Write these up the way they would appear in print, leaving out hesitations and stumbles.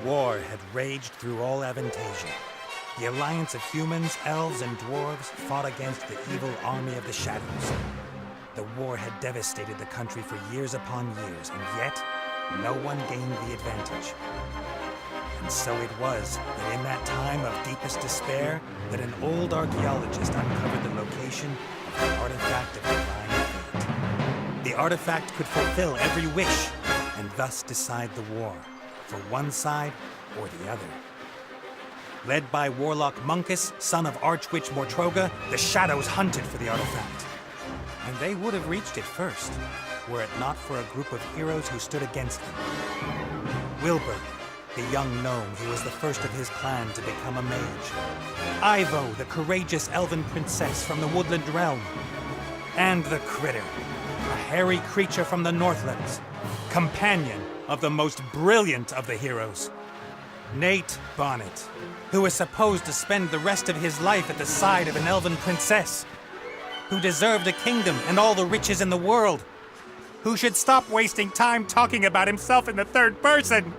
War had raged through all Aventásia. The alliance of humans, elves, and dwarves fought against the evil army of the shadows. The war had devastated the country for years upon years, and yet, no one gained the advantage. And so it was that in that time of deepest despair, that an old archaeologist uncovered the location of the artifact of divine fate. The artifact could fulfill every wish, and thus decide the war, for one side or the other. Led by Warlock Munkus, son of Archwitch Mortroga, the Shadows hunted for the artifact. And they would have reached it first, were it not for a group of heroes who stood against them. Wilbur, the young gnome who was the first of his clan to become a mage. Ivo, the courageous elven princess from the Woodland Realm. And the Critter, a hairy creature from the Northlands, companion of the most brilliant of the heroes, Nate Bonnet, who was supposed to spend the rest of his life at the side of an elven princess, who deserved a kingdom and all the riches in the world, who should stop wasting time talking about himself in the third person.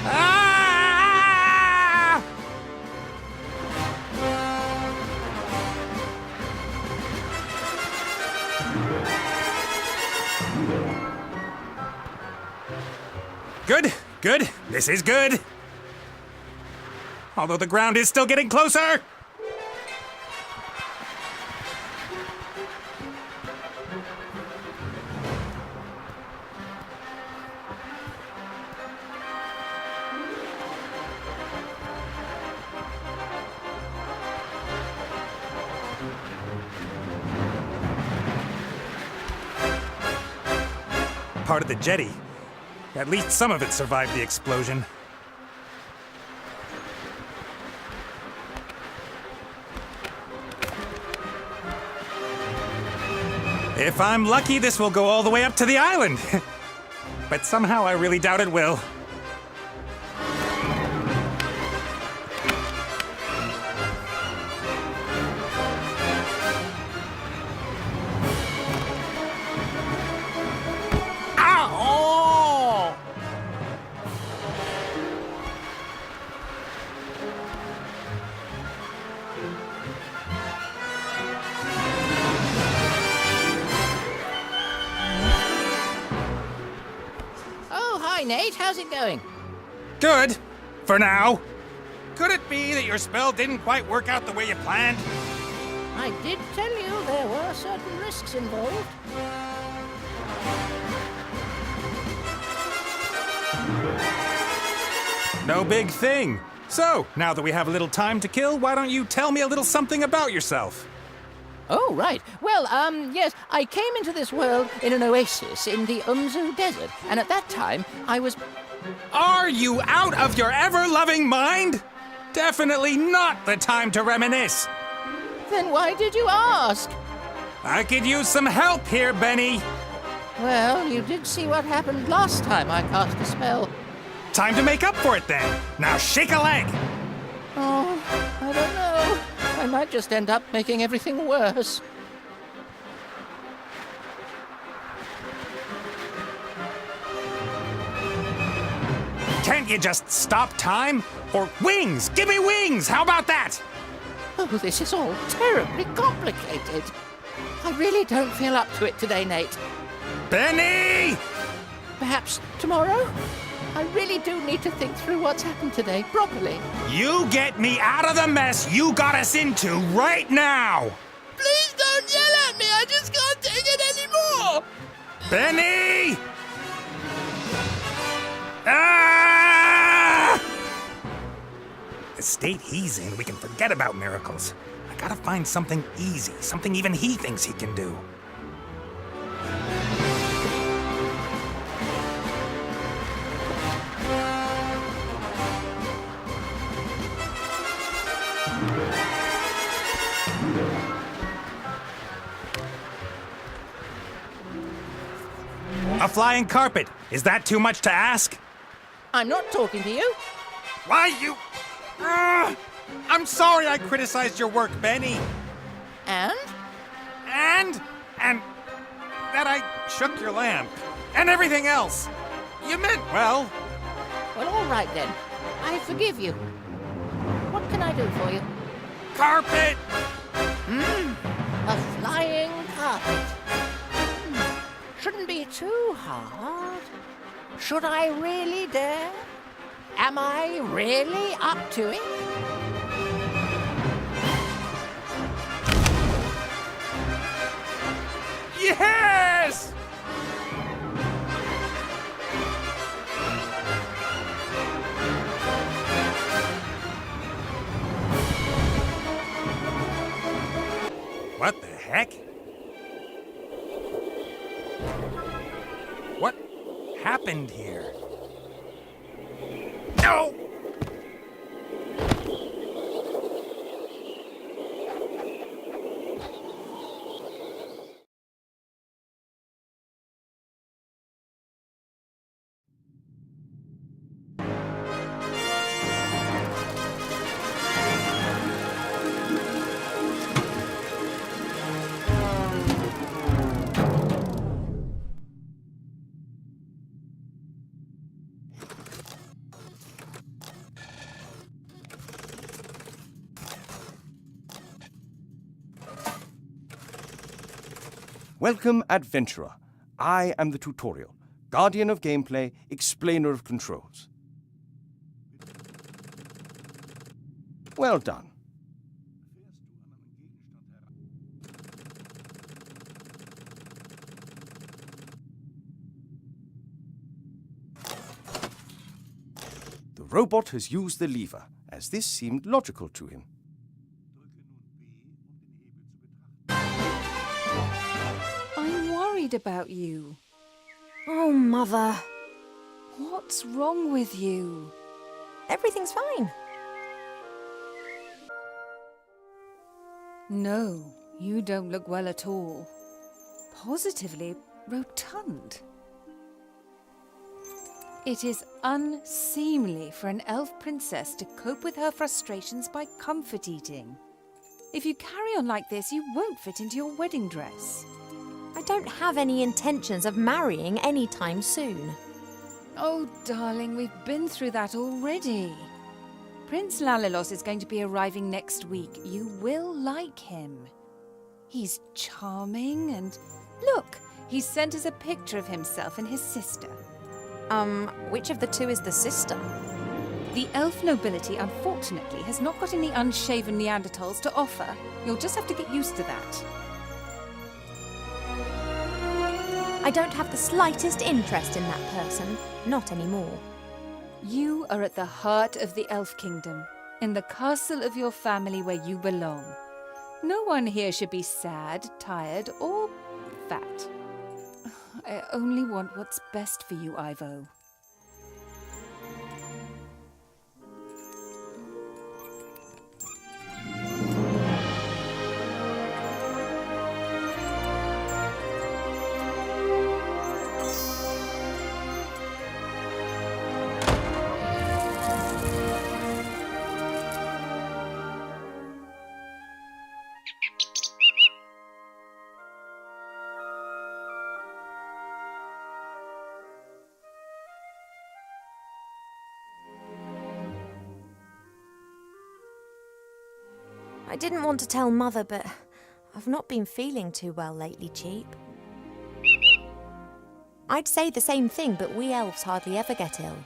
Ah! Good, good. This is good. Although the ground is still getting closer. Part of the jetty. At least some of it survived the explosion. If I'm lucky, this will go all the way up to the island. But somehow I really doubt it will. Hi, Nate. How's it going? Good. For now. Could it be that your spell didn't quite work out the way you planned? I did tell you there were certain risks involved. No big thing. So, now that we have a little time to kill, why don't you tell me a little something about yourself? Oh, right. Well, yes, I came into this world in an oasis in the Umzu Desert, and at that time, I was... Are you out of your ever-loving mind? Definitely not the time to reminisce. Then why did you ask? I could use some help here, Benny. Well, you did see what happened last time I cast a spell. Time to make up for it, then. Now shake a leg. Oh, I don't know. I might just end up making everything worse. Can't you just stop time? Or wings! Give me wings! How about that? Oh, this is all terribly complicated. I really don't feel up to it today, Nate. Benny! Perhaps tomorrow? I really do need to think through what's happened today properly. You get me out of the mess you got us into right now! Please don't yell at me! I just can't take it anymore! Benny! Ah! The state he's in, we can forget about miracles. I gotta find something easy, something even he thinks he can do. A flying carpet. Is that too much to ask? I'm not talking to you. Why, you... I'm sorry I criticized your work, Benny. And? And that I shook your lamp. And everything else. You meant... Well, Well, all right then. I forgive you. What can I do for you? carpet! A flying carpet. Shouldn't be too hard. Should I really dare? Am I really up to it? Yes! what the heck? What happened here? No! Welcome, adventurer. I am the tutorial, guardian of gameplay, explainer of controls. Well done. The robot has used the lever, as this seemed logical to him. I'm worried about you. Oh, Mother. What's wrong with you? Everything's fine. No, you don't look well at all. Positively rotund. It is unseemly for an elf princess to cope with her frustrations by comfort eating. If you carry on like this, you won't fit into your wedding dress. I don't have any intentions of marrying anytime soon. Oh, darling, we've been through that already. Prince Lalilos is going to be arriving next week. You will like him. He's charming and... Look, he sent us a picture of himself and his sister. Which of the two is the sister? The elf nobility, unfortunately, has not got any unshaven Neanderthals to offer. You'll just have to get used to that. I don't have the slightest interest in that person. Not anymore. You are at the heart of the elf kingdom, in the castle of your family where you belong. No one here should be sad, tired, or fat. I only want what's best for you, Ivo. I didn't want to tell Mother, but I've not been feeling too well lately, Cheap. I'd say the same thing, but we elves hardly ever get ill.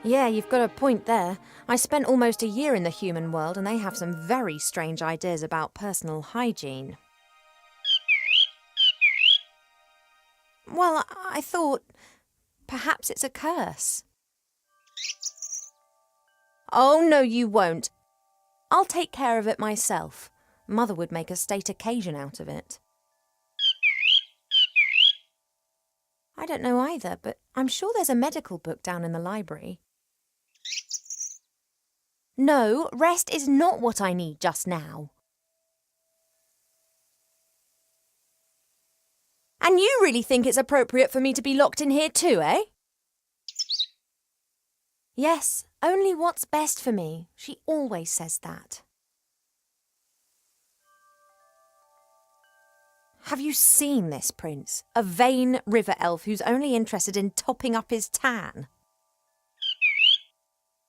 Yeah, you've got a point there. I spent almost a year in the human world, and they have some very strange ideas about personal hygiene. Well, I thought perhaps it's a curse. Oh, no, you won't. I'll take care of it myself. Mother would make a state occasion out of it. I don't know either, but I'm sure there's a medical book down in the library. No, rest is not what I need just now. And you really think it's appropriate for me to be locked in here too, eh? Yes, only what's best for me. She always says that. Have you seen this, Prince? A vain river elf who's only interested in topping up his tan.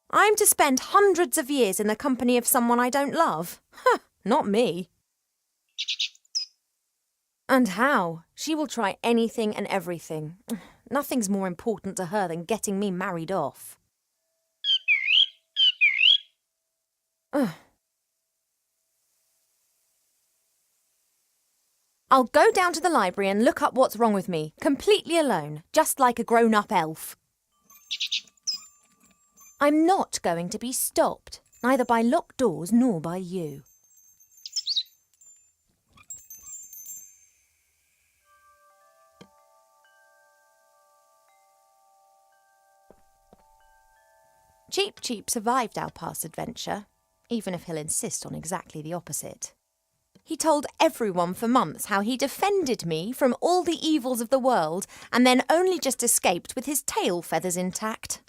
I'm to spend hundreds of years in the company of someone I don't love? Huh, not me. And how? She will try anything and everything. Nothing's more important to her than getting me married off. I'll go down to the library and look up what's wrong with me, completely alone, just like a grown-up elf. I'm not going to be stopped, neither by locked doors nor by you. Cheep Cheep survived our past adventure, even if he'll insist on exactly the opposite. He told everyone for months how he defended me from all the evils of the world and then only just escaped with his tail feathers intact.